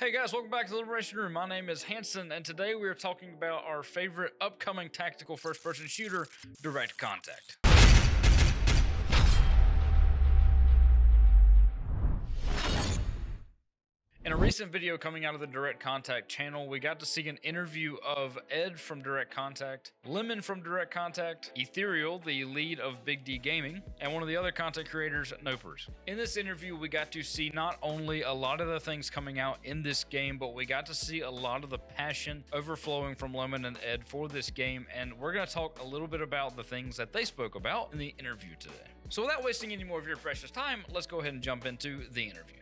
Hey guys, welcome back to the Liberation Room. My name is Hanson, and today we are talking about our favorite upcoming tactical first-person shooter, Direct Contact. In a recent video coming out of the Direct Contact channel, we got to see an interview of Ed from Direct Contact, Lemon from Direct Contact, Ethereal, the lead of Big D Gaming, and one of the other content creators, Nopers. In this interview, we got to see not only a lot of the things coming out in this game, but we got to see a lot of the passion overflowing from Lemon and Ed for this game, and we're going to talk a little bit about the things that they spoke about in the interview today. So without wasting any more of your precious time, let's go ahead and jump into the interview.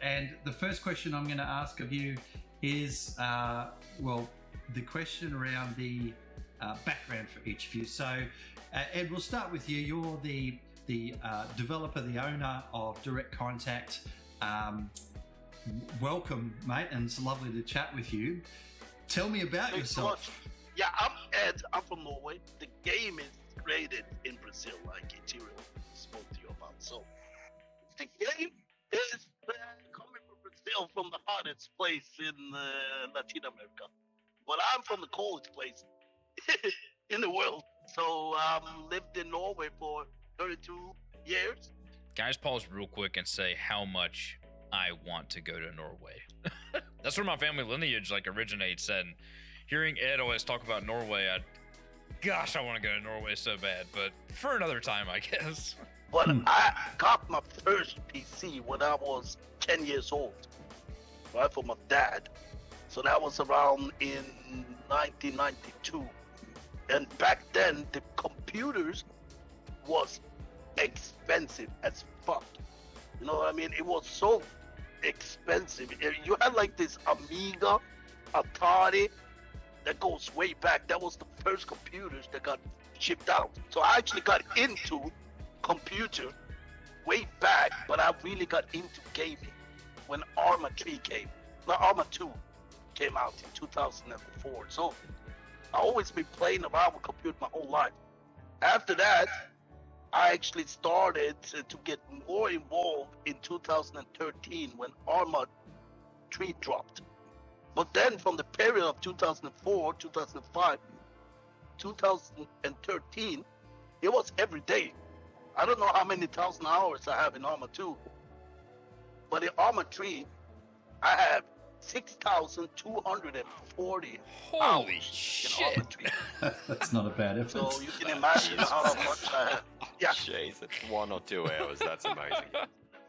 And the first question I'm going to ask of you is, the question around the background for each of you. So, Ed, we'll start with you. You're the developer, the owner of Direct Contact. Welcome, mate, and it's lovely to chat with you. Tell me about yourself. Yeah, I'm Ed. I'm from Norway. The game is created in Brazil, like Ethereal spoke to you about. So, the game is coming from Brazil, from the hottest place in Latin America. But I'm from the coldest place in the world. So lived in Norway for 32 years. Guys, pause real quick and say how much I want to go to Norway. That's where my family lineage originates, and hearing Ed always talk about Norway, I want to go to Norway so bad, but for another time, I guess. But I got my first PC when I was 10 years old, right, from my dad. So that was around in 1992. And back then, the computers was expensive as fuck. You know what I mean? It was so expensive. You had like this Amiga, Atari, that goes way back. That was the first computers that got shipped out. So I actually got into computer way back, but I really got into gaming when Arma 3 came. No, Arma 2 came out in 2004. So I always been playing around with computer my whole life. After that, I actually started to get more involved in 2013 when Arma 3 dropped. But then from the period of 2004, 2005, 2013, it was every day. I don't know how many thousand hours I have in Arma 2, but in Arma 3, I have 6,240 Holy hours shit. in Arma 3. That's not a bad effort. So you can imagine how much I have. Yeah. Jeez, it's 1 or 2 hours. That's amazing.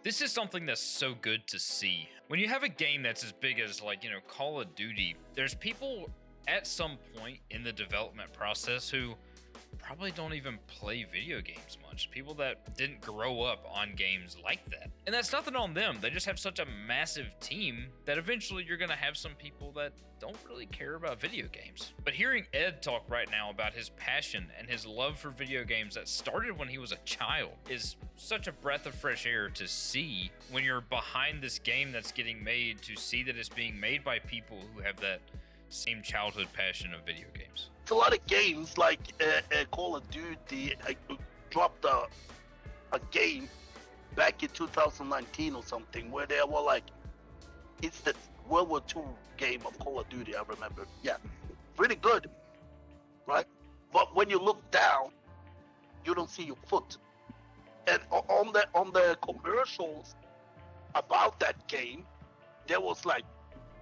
This is something that's so good to see. When you have a game that's as big as Call of Duty, there's people at some point in the development process who probably don't even play video games much. People that didn't grow up on games like that. And that's nothing on them. They just have such a massive team that eventually you're gonna have some people that don't really care about video games. But hearing Ed talk right now about his passion and his love for video games that started when he was a child is such a breath of fresh air to see when you're behind this game that's getting made, to see that it's being made by people who have that same childhood passion of video games. It's a lot of games like Call of Duty. I dropped a game back in 2019 or something where they were like, it's the World War II game of Call of Duty, I remember. Yeah, pretty good, right? But when you look down, you don't see your foot. And on the commercials about that game, there was like,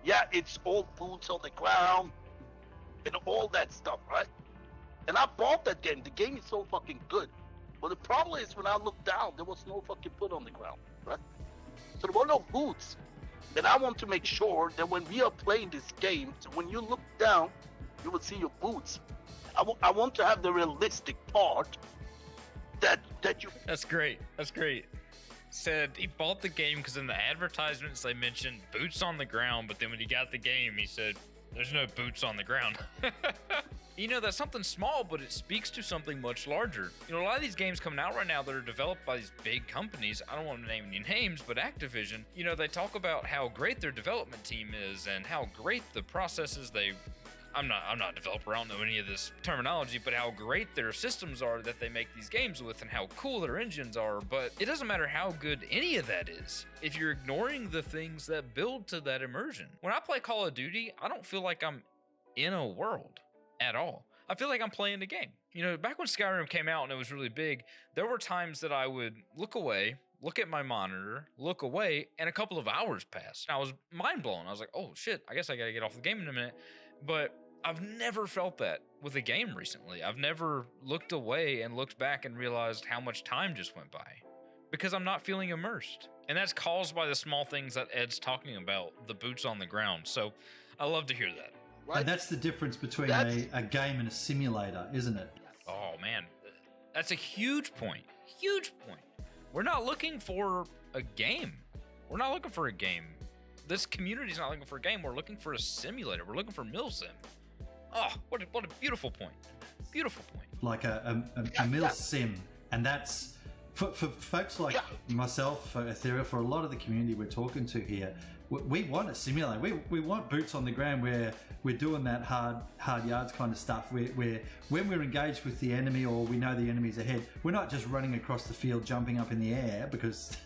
yeah, it's all boots on the ground and all that stuff, right? And I bought that game. The game is so fucking good. But the problem is when I looked down, there was no fucking foot on the ground, right? So there were no boots. And I want to make sure that when we are playing this game, so when you look down, you will see your boots. I want to have the realistic part that you... That's great. That's great. Said he bought the game because in the advertisements they mentioned boots on the ground, but then when he got the game, he said, there's no boots on the ground. That's something small, but it speaks to something much larger. A lot of these games coming out right now that are developed by these big companies, I don't want to name any names, but Activision, they talk about how great their development team is and how great the processes they I'm not a developer, I don't know any of this terminology, but how great their systems are that they make these games with and how cool their engines are. But it doesn't matter how good any of that is if you're ignoring the things that build to that immersion. When I play Call of Duty, I don't feel like I'm in a world at all. I feel like I'm playing the game. You know, back when Skyrim came out and it was really big, there were times that I would look away, look at my monitor, look away, and a couple of hours passed. I was mind blown. I was like, oh shit, I guess I gotta get off the game in a minute. But I've never felt that with a game recently. I've never looked away and looked back and realized how much time just went by because I'm not feeling immersed. And that's caused by the small things that Ed's talking about, the boots on the ground. So I love to hear that. Right? And that's the difference between a game and a simulator, isn't it? Oh man, that's a huge point. Huge point. We're not looking for a game. We're not looking for a game. This community's not looking for a game. We're looking for a simulator. We're looking for milsim. Oh, what a beautiful point. Beautiful point. Like a mill sim, and that's for folks like myself, for Ethereal, for a lot of the community we're talking to here. We want a simulator. We want boots on the ground where we're doing that hard yards kind of stuff. Where when we're engaged with the enemy or we know the enemy's ahead, we're not just running across the field, jumping up in the air because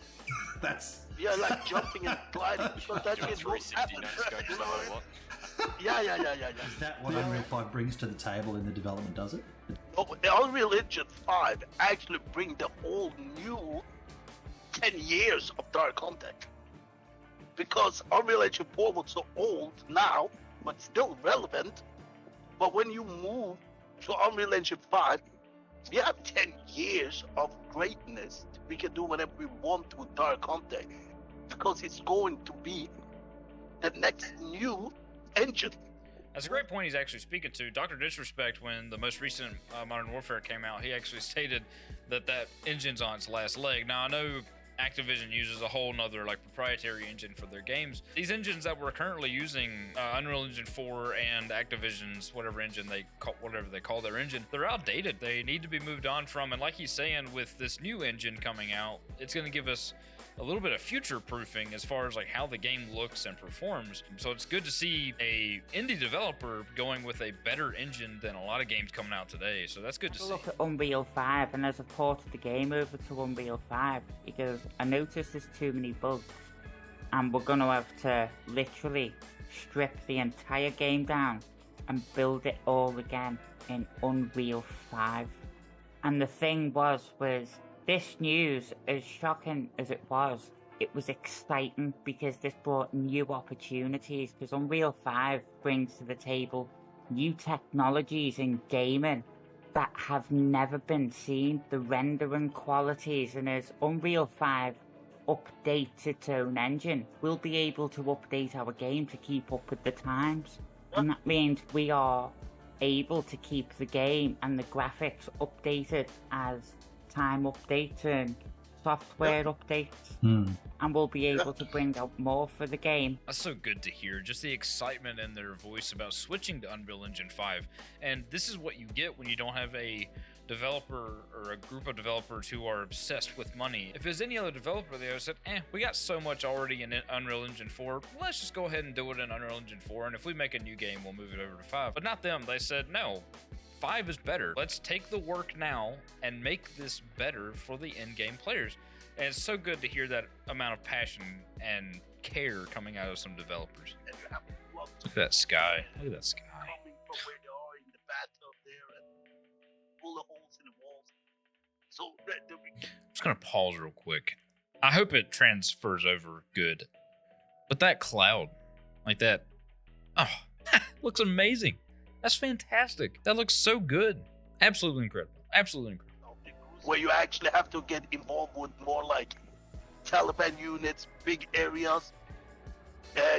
that's like jumping and gliding because that's what 360 no scope you style know? what? Yeah. Is that what Unreal 5 brings to the table in the development? Does it? No, but the Unreal Engine 5 actually bring the whole new 10 years of dark content. Because Unreal Engine 4 was so old now, but still relevant. But when you move to Unreal Engine 5, we have 10 years of greatness. We can do whatever we want with dark content. Because it's going to be the next new engine. That's a great point he's actually speaking to. Dr. Disrespect, when the most recent Modern Warfare came out, he actually stated that engine's on its last leg. Now, I know Activision uses a whole nother proprietary engine for their games. These engines that we're currently using, Unreal Engine 4 and Activision's whatever they call their engine, they're outdated. They need to be moved on from. And like he's saying, with this new engine coming out, it's going to give us a little bit of future proofing as far as how the game looks and performs. So it's good to see a indie developer going with a better engine than a lot of games coming out today. So that's good to see. Look at Unreal 5, and as I've ported the game over to Unreal 5, because I noticed there's too many bugs, and we're going to have to literally strip the entire game down and build it all again in Unreal 5. And the thing was this news, as shocking as it was exciting because this brought new opportunities, because Unreal 5 brings to the table new technologies in gaming that have never been seen, the rendering qualities, and as Unreal 5 updates its own engine, we'll be able to update our game to keep up with the times. And that means we are able to keep the game and the graphics updated as time updates and software updates, and we'll be able to bring out more for the game. That's so good to hear, just the excitement in their voice about switching to Unreal Engine 5. And this is what you get when you don't have a developer or a group of developers who are obsessed with money. If there's any other developer, they would have said, we got so much already in Unreal Engine 4, let's just go ahead and do it in Unreal Engine 4, and if we make a new game, we'll move it over to 5. But not them. They said, no, 5 is better. Let's take the work now and make this better for the in-game players. And it's so good to hear that amount of passion and care coming out of some developers. Look at that sky. Look at that sky. Coming from where they are in the bathtub there and pull the holes in the walls. So I'm just gonna pause real quick. I hope it transfers over good. But that cloud, like that, looks amazing. That's fantastic. That looks so good. Absolutely incredible. Absolutely incredible. Where you actually have to get involved with more Taliban units, big areas,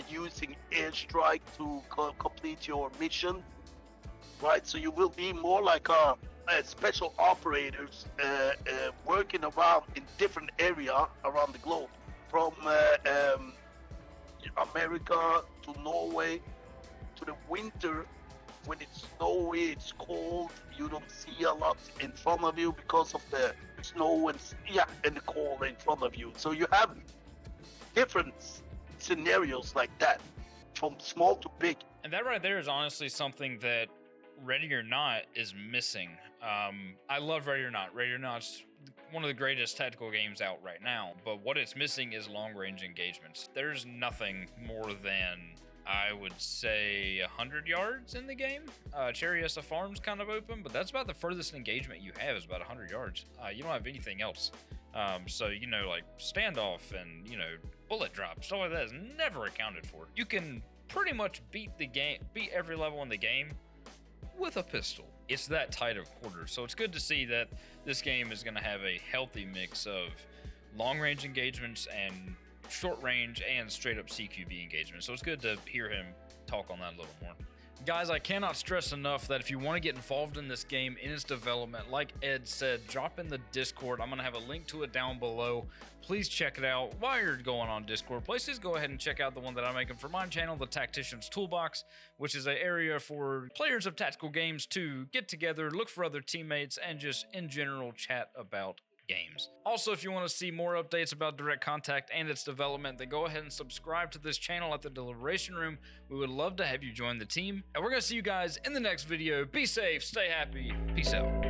using airstrike to complete your mission, right? So you will be more like special operators working around in different area around the globe, from America to Norway, to the winter. When it's snowy, it's cold, you don't see a lot in front of you because of the snow and the cold in front of you. So you have different scenarios like that. from small to big. And that right there is honestly something that Ready or Not is missing. I love Ready or Not. Ready or Not's one of the greatest tactical games out right now, but what it's missing is long-range engagements. There's nothing more than, I would say, 100 yards in the game. Cherryessa Farm's kind of open, but that's about the furthest engagement you have, is about 100 yards. You don't have anything else. So, you know, like standoff and, you know, bullet drop, stuff like that is never accounted for. You can pretty much beat every level in the game with a pistol. It's that tight of quarters. So it's good to see that this game is going to have a healthy mix of long-range engagements and short-range and straight-up CQB engagements. So it's good to hear him talk on that a little more. Guys, I cannot stress enough that if you want to get involved in this game, in its development, like Ed said, drop in the Discord. I'm going to have a link to it down below. Please check it out. While you're going on Discord, please go ahead and check out the one that I'm making for my channel, the Tactician's Toolbox, which is an area for players of tactical games to get together, look for other teammates, and just in general chat about games. Also, if you want to see more updates about Direct Contact and its development, then go ahead and subscribe to this channel at the Deliberation Room. We would love to have you join the team. And we're going to see you guys in the next video. Be safe, stay happy, peace out.